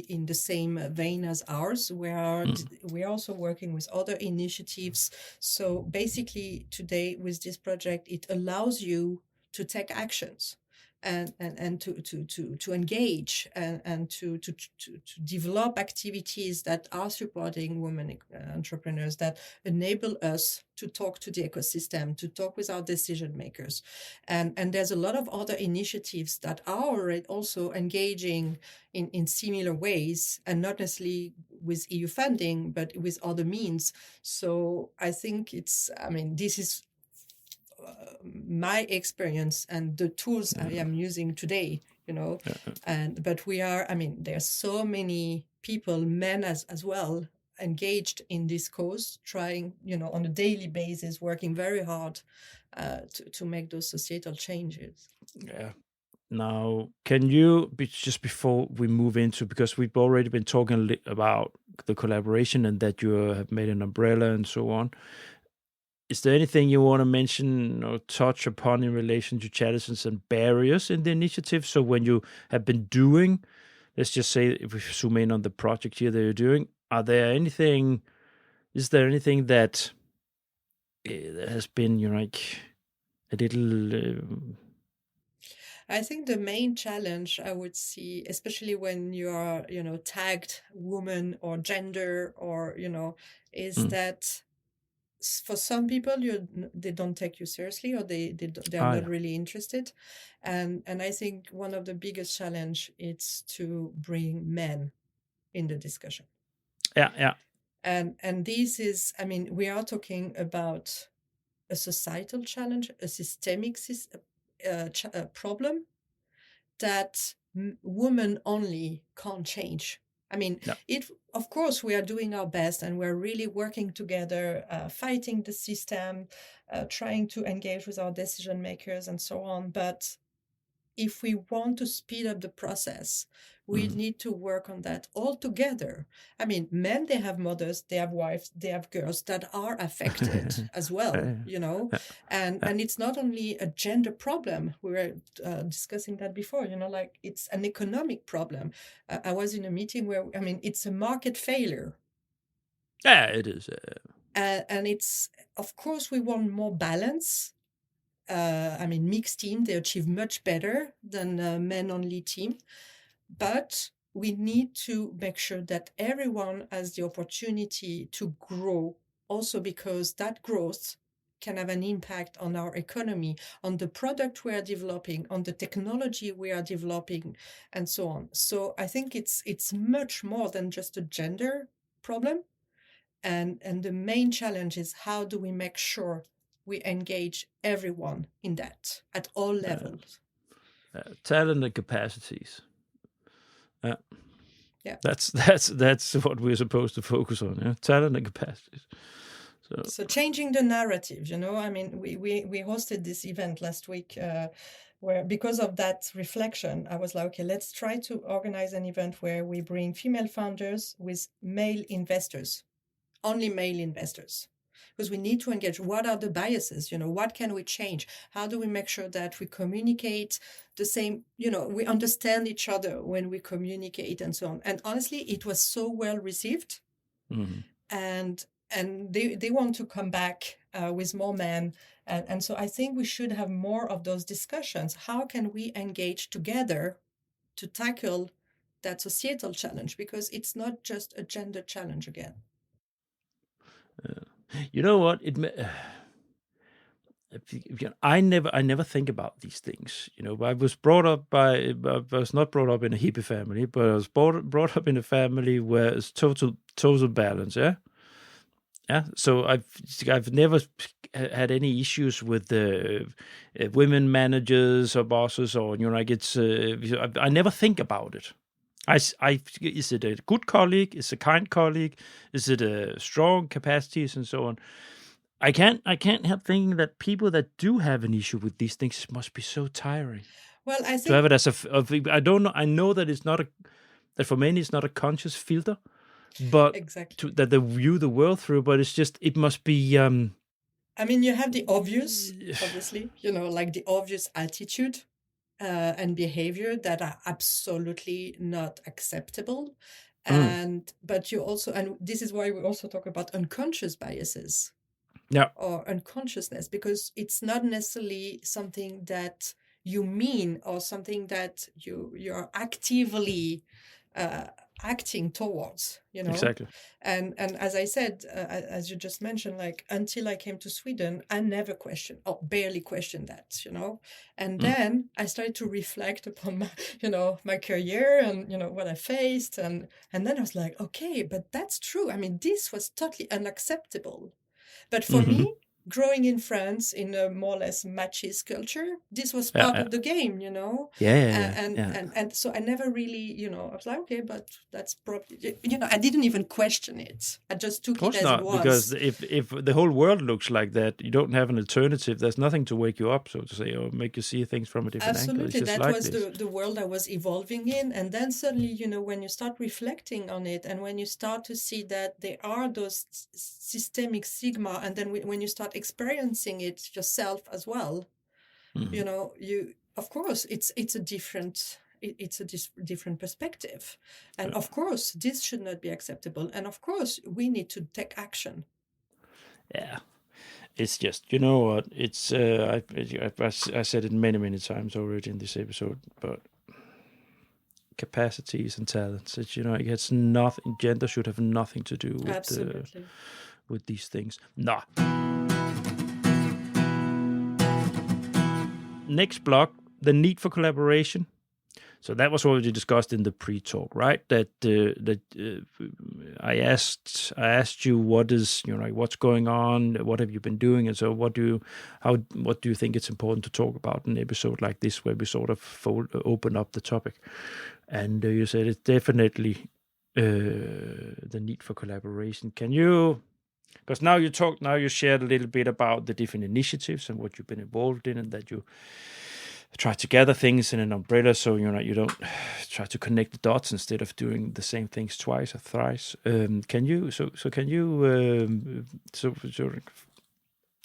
[SPEAKER 3] in the same vein as ours. We are also working with other initiatives. So basically, today with this project, it allows you to take actions and to engage and to develop activities that are supporting women entrepreneurs, that enable us to talk to the ecosystem, to talk with our decision makers. And there's a lot of other initiatives that are already also engaging in similar ways, and not necessarily with EU funding, but with other means. So I think this is my experience and the tools I am using today, but there's so many people, men as well, engaged in this cause, trying, on a daily basis, working very hard to make those societal changes.
[SPEAKER 1] Yeah. Now, can you just before we move into, because we've already been talking about the collaboration and that you have made an umbrella and so on. Is there anything you want to mention or touch upon in relation to challenges and barriers in the initiative? So when you have been doing, let's just say, if we zoom in on the project here that you're doing, is there anything that has been, like a little...
[SPEAKER 3] I think the main challenge I would see, especially when you are, tagged woman or gender or, is that for some people they don't take you seriously, or they're not really interested, and I think one of the biggest challenge is to bring men in the discussion.
[SPEAKER 1] Yeah.
[SPEAKER 3] And this is, we are talking about a societal challenge, a systemic problem that women only can't change. Of course, we are doing our best and we're really working together, fighting the system, trying to engage with our decision makers and so on. But if we want to speed up the process, we need to work on that all together. Men, they have mothers, they have wives, they have girls that are affected as well, and it's not only a gender problem. We were discussing that before, like it's an economic problem. I was in a meeting where, it's a market failure.
[SPEAKER 1] Yeah, it is.
[SPEAKER 3] And it's, of course, we want more balance. Mixed team, they achieve much better than a men-only team. But we need to make sure that everyone has the opportunity to grow, also because that growth can have an impact on our economy, on the product we are developing, on the technology we are developing, and so on. So I think it's much more than just a gender problem. And the main challenge is, how do we make sure we engage everyone in that at all levels?
[SPEAKER 1] Talent and capacities.
[SPEAKER 3] Yeah.
[SPEAKER 1] That's what we're supposed to focus on. Yeah, talent and capacities.
[SPEAKER 3] So changing the narrative, we hosted this event last week where, because of that reflection, I was like, okay, let's try to organize an event where we bring female founders with male investors, only male investors, because we need to engage. What are the biases? What can we change? How do we make sure that we communicate the same, we understand each other when we communicate and so on. And honestly, it was so well received. And they want to come back with more men. And so I think we should have more of those discussions. How can we engage together to tackle that societal challenge? Because it's not just a gender challenge again.
[SPEAKER 1] You know what? I never think about these things. I was not brought up in a hippie family, but I was brought up in a family where it's total balance. Yeah. So I've never had any issues with the women managers or bosses, or like it's. I never think about it. Is it a good colleague? Is it a kind colleague? Is it a strong capacities and so on? I can't help thinking that people that do have an issue with these things must be so tiring.
[SPEAKER 3] Well, I think
[SPEAKER 1] to have it as I don't know. I know that it's not that for many it's not a conscious filter, but
[SPEAKER 3] exactly
[SPEAKER 1] that they view the world through. But it's just, it must be.
[SPEAKER 3] You have the obvious, obviously, like the obvious attitude and behavior that are absolutely not acceptable. But you also, and this is why we also talk about unconscious biases.
[SPEAKER 1] Yeah.
[SPEAKER 3] Or unconsciousness, because it's not necessarily something that you mean or something that you're actively acting towards,
[SPEAKER 1] Exactly.
[SPEAKER 3] And as I said, as you just mentioned, like, until I came to Sweden, I never questioned, or barely questioned that, and then I started to reflect upon my, my career and, what I faced, and then I was like, okay, but that's true. This was totally unacceptable. But for me, growing in France in a more or less machist culture, this was part of the game, you know. And so I never really, I was like, okay, but that's probably, I didn't even question it. I just took
[SPEAKER 1] Of course
[SPEAKER 3] it as it
[SPEAKER 1] not,
[SPEAKER 3] was.
[SPEAKER 1] because if the whole world looks like that, you don't have an alternative. There's nothing to wake you up, so to say, or make you see things from a different angle. It's
[SPEAKER 3] Absolutely,
[SPEAKER 1] just
[SPEAKER 3] that
[SPEAKER 1] like
[SPEAKER 3] was
[SPEAKER 1] this.
[SPEAKER 3] the world I was evolving in. And then suddenly, when you start reflecting on it, and when you start to see that there are those systemic sigma, and then when you start experiencing it yourself as well, you of course it's a different different perspective, and of course this should not be acceptable, and of course we need to take action.
[SPEAKER 1] Yeah. It's just, you know what? It's I said it many times already in this episode, but capacities and talents. It's, it has nothing. Gender should have nothing to do with
[SPEAKER 3] Absolutely.
[SPEAKER 1] with these things. Nah. Next block, the need for collaboration. So that was already discussed in the pre-talk, right? That I asked you what is, what's going on, what have you been doing, and so what do you think it's important to talk about in an episode like this, where we sort of open up the topic, and you said it's definitely the need for collaboration. Can you? Because now you shared a little bit about the different initiatives and what you've been involved in, and that you try to gather things in an umbrella, so you don't try to connect the dots instead of doing the same things twice or thrice. Can you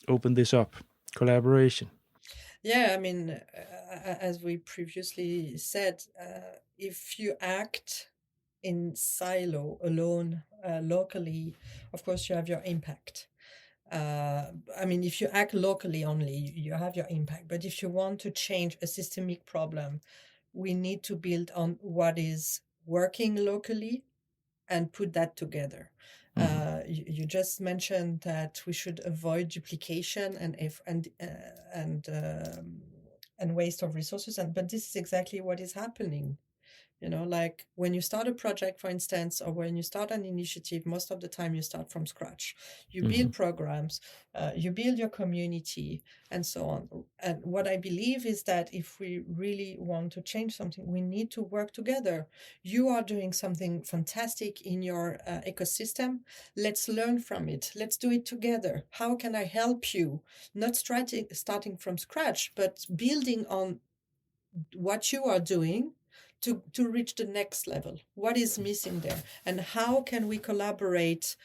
[SPEAKER 1] open this up? Collaboration.
[SPEAKER 3] Yeah, I mean, as we previously said, if you act in silo alone, locally, of course you have your impact. I mean, if you act locally only, you have your impact. But if you want to change a systemic problem, we need to build on what is working locally and put that together. You just mentioned that we should avoid duplication and waste of resources, but this is exactly what is happening. Like when you start a project, for instance, or when you start an initiative, most of the time you start from scratch. You build programs, you build your community, and so on. And what I believe is that if we really want to change something, we need to work together. You are doing something fantastic in your ecosystem. Let's learn from it. Let's do it together. How can I help you? Not starting from scratch, but building on what you are doing to reach the next level. What is missing there, and how can we collaborate?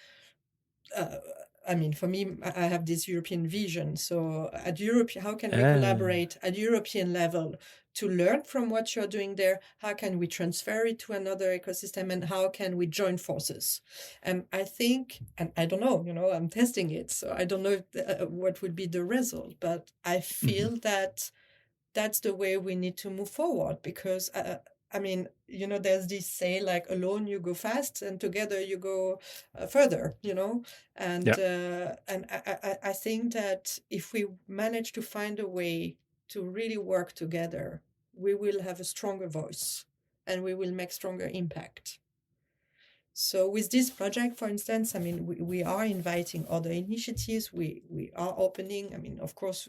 [SPEAKER 3] I mean, for me, I have this European vision. So at Europe, how can we collaborate at European level to learn from what you're doing there? How can we transfer it to another ecosystem, and how can we join forces? And I think, and I don't know, I'm testing it, so I don't know what would be the result, but I feel that that's the way we need to move forward, because I mean, there's this say, like, alone you go fast and together you go further, and I think that if we manage to find a way to really work together, we will have a stronger voice and we will make stronger impact. So with this project, for instance, I mean, we are inviting other initiatives. We are opening. I mean, of course,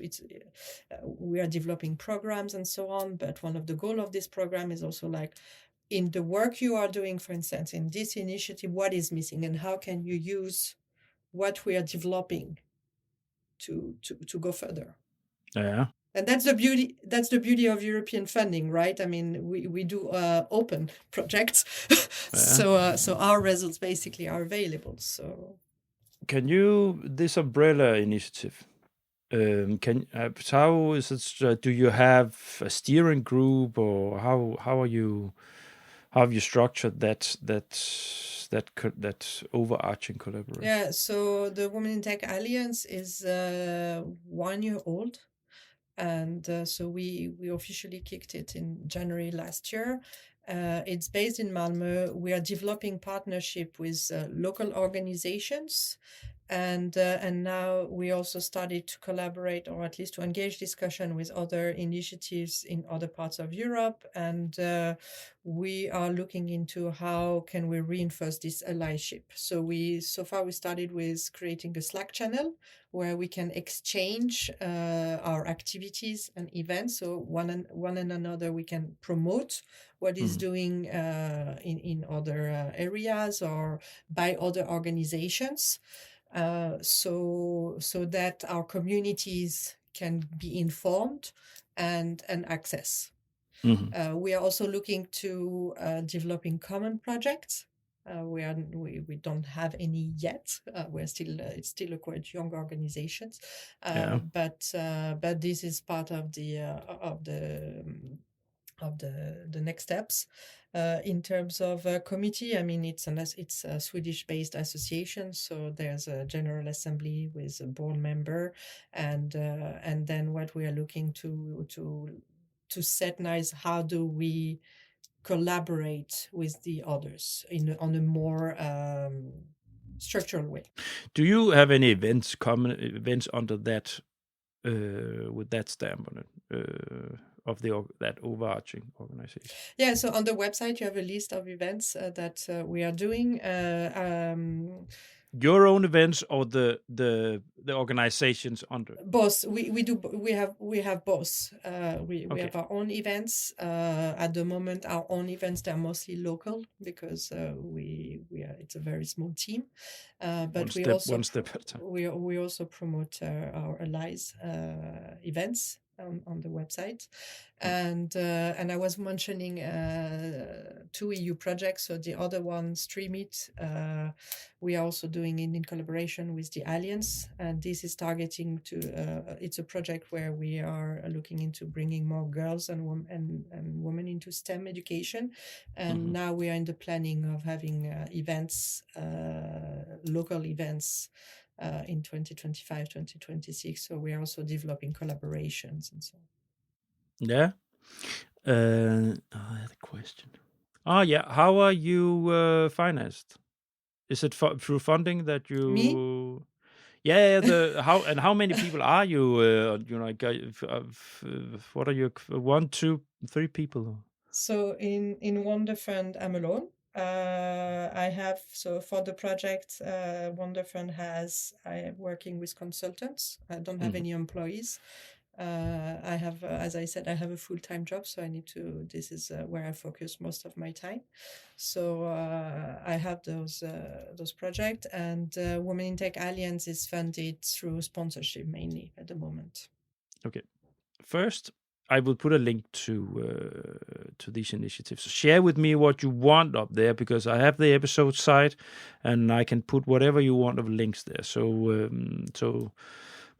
[SPEAKER 3] we are developing programs and so on. But one of the goals of this program is also, like, in the work you are doing, for instance, in this initiative, what is missing and how can you use what we are developing to go further?
[SPEAKER 1] Yeah.
[SPEAKER 3] And that's the beauty. That's the beauty of European funding, right? I mean, we do open projects, so our results basically are available. So,
[SPEAKER 1] Can you, this umbrella initiative? How is it? Do you have a steering group, or how are you? How have you structured that overarching collaboration?
[SPEAKER 3] yeah. So the Women in Tech Alliance is 1 year old. And so we officially kicked it in January last year. It's based in Malmö. We are developing partnership with local organizations and now we also started to collaborate, or at least to engage discussion with other initiatives in other parts of Europe, and we are looking into how can we reinforce this allyship. So far we started with creating a Slack channel where we can exchange our activities and events. So one and another we can promote what is doing in other areas or by other organizations. So that our communities can be informed and access. We are also looking to developing common projects. We don't have any yet. We're still it's still a quite young organizations, but this is part of the next steps. In terms of committee, I mean, it's a Swedish-based association, so there's a general assembly with a board member, and then what we are looking to set now is how do we collaborate with the others on a more structural way.
[SPEAKER 1] Do you have any common events under that with that stamp on it of that overarching organization?
[SPEAKER 3] Yeah, so on the website you have a list of events that we are doing.
[SPEAKER 1] Your own events or the organizations under?
[SPEAKER 3] Both. We have both. We
[SPEAKER 1] Okay.
[SPEAKER 3] have our own events. At the moment, our own events, they're mostly local because it's a very small team. But
[SPEAKER 1] one step at a time.
[SPEAKER 3] We also promote our allies events on the website, and I was mentioning 2 EU projects. So the other one, Stream It, we are also doing it in collaboration with the Alliance, and this is targeting to. It's a project where we are looking into bringing more girls and women into STEM education, and now we are in the planning of having events, local events. In 2025, 2026. So we are also developing collaborations and so on.
[SPEAKER 1] Yeah. I had a question. Yeah. How are you financed? Is it through funding that you?
[SPEAKER 3] Me?
[SPEAKER 1] Yeah. How many people are you? What are you? 1, 2, 3 people?
[SPEAKER 3] So in WonderFund, I'm alone. I have, so for the project, WonderFund I am working with consultants. I don't have any employees. I have, as I said, I have a full-time job, so this is where I focus most of my time. So I have those projects, and Women in Tech Alliance is funded through sponsorship mainly at the moment.
[SPEAKER 1] Okay. First, I will put a link to these initiatives. Share with me what you want up there, because I have the episode site, and I can put whatever you want of links there. So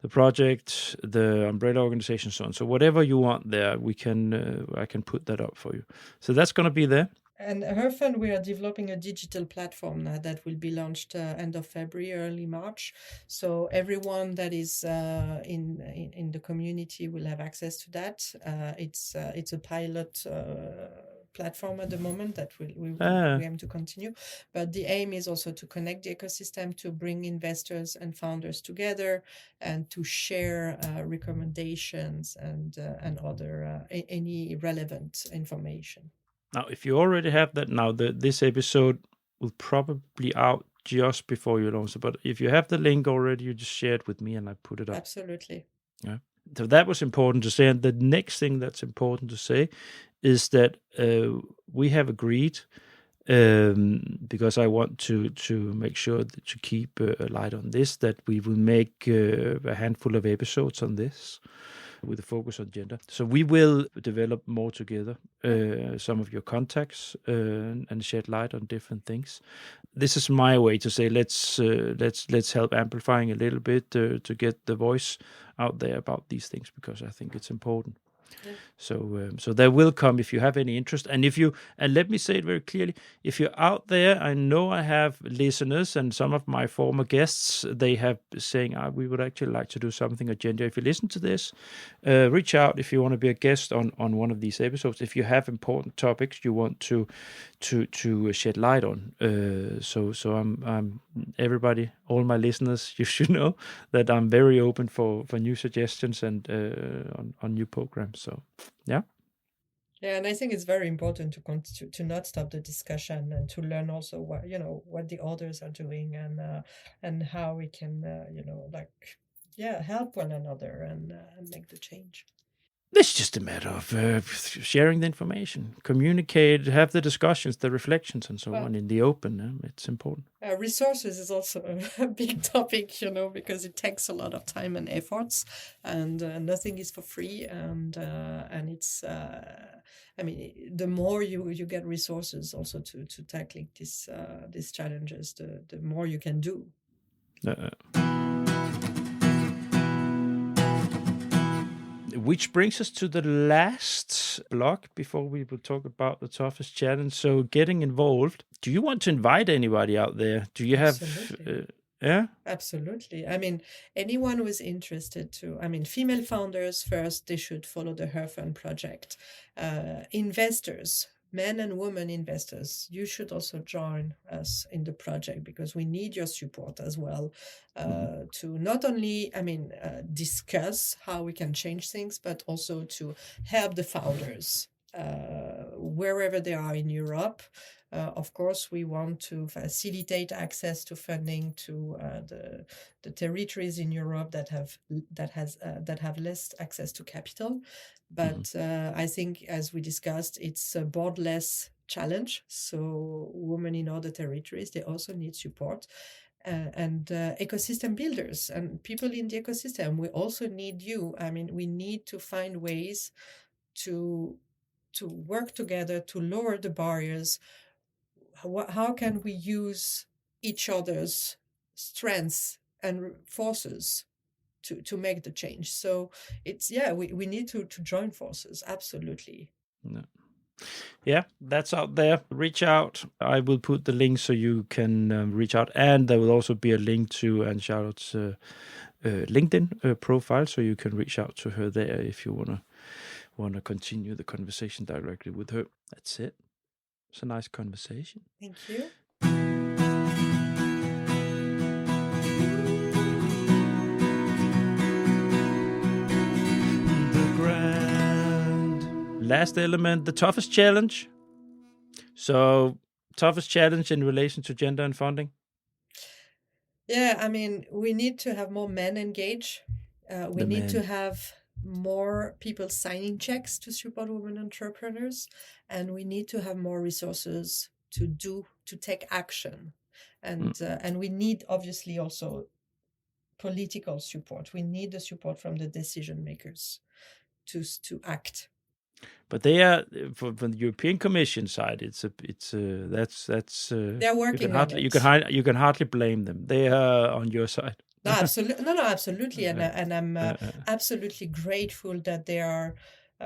[SPEAKER 1] the project, the umbrella organization, so on. So whatever you want there, I can put that up for you. So that's going to be there.
[SPEAKER 3] And her fund, we are developing a digital platform now that will be launched end of February, early March. So everyone that is in the community will have access to that. It's a pilot platform at the moment that we aim to continue. But the aim is also to connect the ecosystem, to bring investors and founders together, and to share recommendations and other any relevant information.
[SPEAKER 1] Now, if you already have that now, this episode will probably out just before you launch it. But if you have the link already, you just share it with me and I put it up.
[SPEAKER 3] Absolutely.
[SPEAKER 1] Yeah. So that was important to say. And the next thing that's important to say is that we have agreed, because I want to make sure that to keep a light on this, that we will make a handful of episodes on this, with a focus on gender. So we will develop more together, some of your contacts, and shed light on different things. This is my way to say let's help amplifying a little bit to get the voice out there about these things, because I think it's important. Yeah. So there will come, if you have any interest, and let me say it very clearly, if you're out there, I know I have listeners, and some of my former guests, they have saying, we would actually like to do something on gender. If you listen to this, reach out if you want to be a guest on one of these episodes, if you have important topics you want to shed light on. So I'm everybody all my listeners, you should know that I'm very open for new suggestions and on new programs. So, yeah.
[SPEAKER 3] Yeah, and I think it's very important to not stop the discussion and to learn also what the others are doing and how we can help one another and make the change.
[SPEAKER 1] It's just a matter of sharing the information, communicate, have the discussions, the reflections, and so on in the open. It's important.
[SPEAKER 3] Resources is also a big topic, because it takes a lot of time and efforts, and nothing is for free. And it's, the more you get resources also to tackling these challenges, the more you can do.
[SPEAKER 1] Which brings us to the last block before we will talk about the toughest challenge. So getting involved. Do you want to invite anybody out there? Do you have... yeah?
[SPEAKER 3] Absolutely. Anyone who is interested female founders first, they should follow the WonderFund project. Investors, men and women investors, you should also join us in the project because we need your support as well to not only, discuss how we can change things, but also to help the founders wherever they are in Europe. Of course, we want to facilitate access to funding to the territories in Europe that have less access to capital. But I think, as we discussed, it's a borderless challenge. So women in other territories, they also need support. And ecosystem builders and people in the ecosystem, we also need you. We need to find ways to work together to lower the barriers. How can we use each other's strengths and forces to make the change? So it's we need to join forces. Absolutely.
[SPEAKER 1] Yeah, that's out there. Reach out. I will put the link so you can reach out, and there will also be a link to Anne Charlotte's LinkedIn profile, so you can reach out to her there if you wanna continue the conversation directly with her. That's it. It's a nice conversation.
[SPEAKER 3] Thank you.
[SPEAKER 1] The grand last element, the toughest challenge. So, toughest challenge in relation to gender and funding?
[SPEAKER 3] Yeah, we need to have more men engage. We need to have more people signing checks to support women entrepreneurs, and we need to have more resources to take action. And we need obviously also political support. We need the support from the decision makers to act.
[SPEAKER 1] But they are from the European Commission side. That's
[SPEAKER 3] they're working on it.
[SPEAKER 1] You can hardly blame them. They are on your side.
[SPEAKER 3] No, absolutely, and I'm absolutely grateful that they are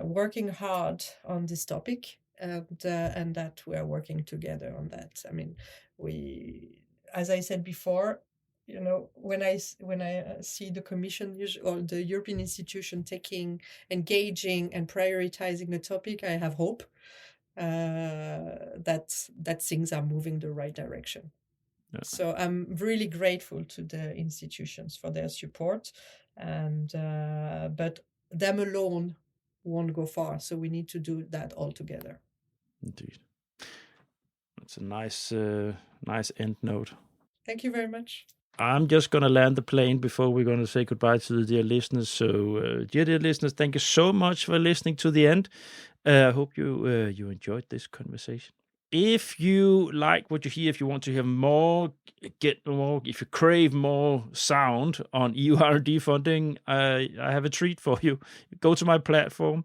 [SPEAKER 3] working hard on this topic, and that we are working together on that. We, as I said before, when I see the Commission or the European institution engaging and prioritizing a topic, I have hope that things are moving the right direction. Yeah. So I'm really grateful to the institutions for their support, and but them alone won't go far. So we need to do that all together.
[SPEAKER 1] Indeed, that's a nice end note.
[SPEAKER 3] Thank you very much.
[SPEAKER 1] I'm just going to land the plane before we're going to say goodbye to the dear listeners. So, dear listeners, thank you so much for listening to the end. I hope you enjoyed this conversation. If you like what you hear, if you want to hear more, get more, if you crave more sound on EU R&D funding, I have a treat for you. Go to my platform,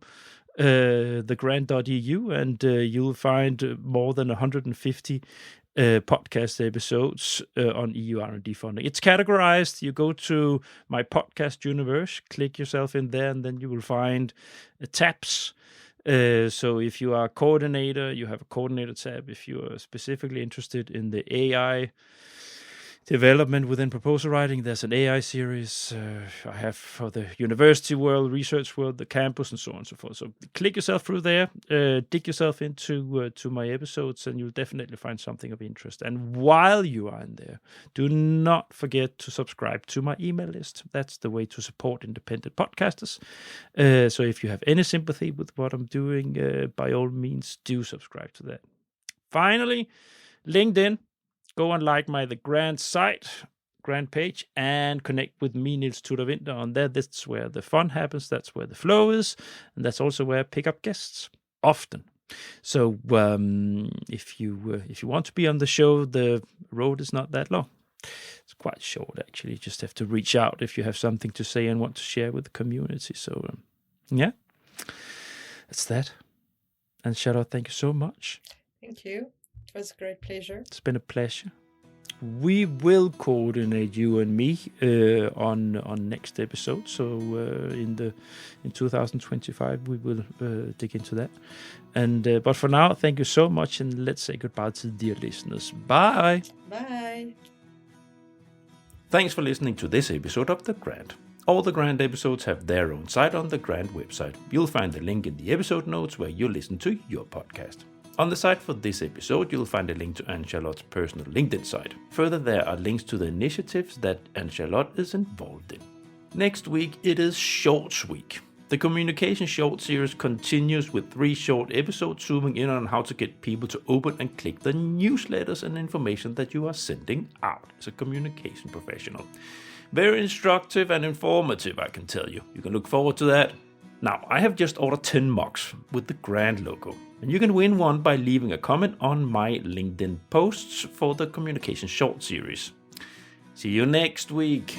[SPEAKER 1] thegrant.eu, and you'll find more than 150 podcast episodes on EU R&D funding. It's categorized. You go to my podcast universe, click yourself in there, and then you will find tabs. So if you are a coordinator, you have a coordinator tab. If you are specifically interested in the AI development within proposal writing. There's an AI series I have for the university world, research world, the campus, and so on and so forth. So click yourself through there, dig yourself into to my episodes, and you'll definitely find something of interest. And while you are in there, do not forget to subscribe to my email list. That's the way to support independent podcasters. So if you have any sympathy with what I'm doing, by all means, do subscribe to that. Finally, LinkedIn. Go and like the Grand site, Grand page, and connect with me, Niels Tudor Winther, on there. That's where the fun happens. That's where the flow is. And that's also where I pick up guests often. So if you want to be on the show, the road is not that long. It's quite short, actually. You just have to reach out if you have something to say and want to share with the community. So, yeah, that's that. And Charlotte, thank you so much.
[SPEAKER 3] Thank you. It was a great pleasure.
[SPEAKER 1] It's been a pleasure. We will coordinate, you and me, on next episode. So in 2025 we will dig into that. And but for now, thank you so much, and let's say goodbye to the dear listeners. Bye.
[SPEAKER 3] Bye.
[SPEAKER 2] Thanks for listening to this episode of The Grand. All the Grand episodes have their own site on the Grand website. You'll find the link in the episode notes where you listen to your podcast. On the site for this episode, you'll find a link to Anne-Charlotte's personal LinkedIn site. Further, there are links to the initiatives that Anne-Charlotte is involved in. Next week, it is Shorts Week. The Communication Short series continues with 3 short episodes zooming in on how to get people to open and click the newsletters and information that you are sending out as a communication professional. Very instructive and informative, I can tell you. You can look forward to that. Now, I have just ordered 10 mugs with the Grand logo, and you can win one by leaving a comment on my LinkedIn posts for the Communication Short series. See you next week.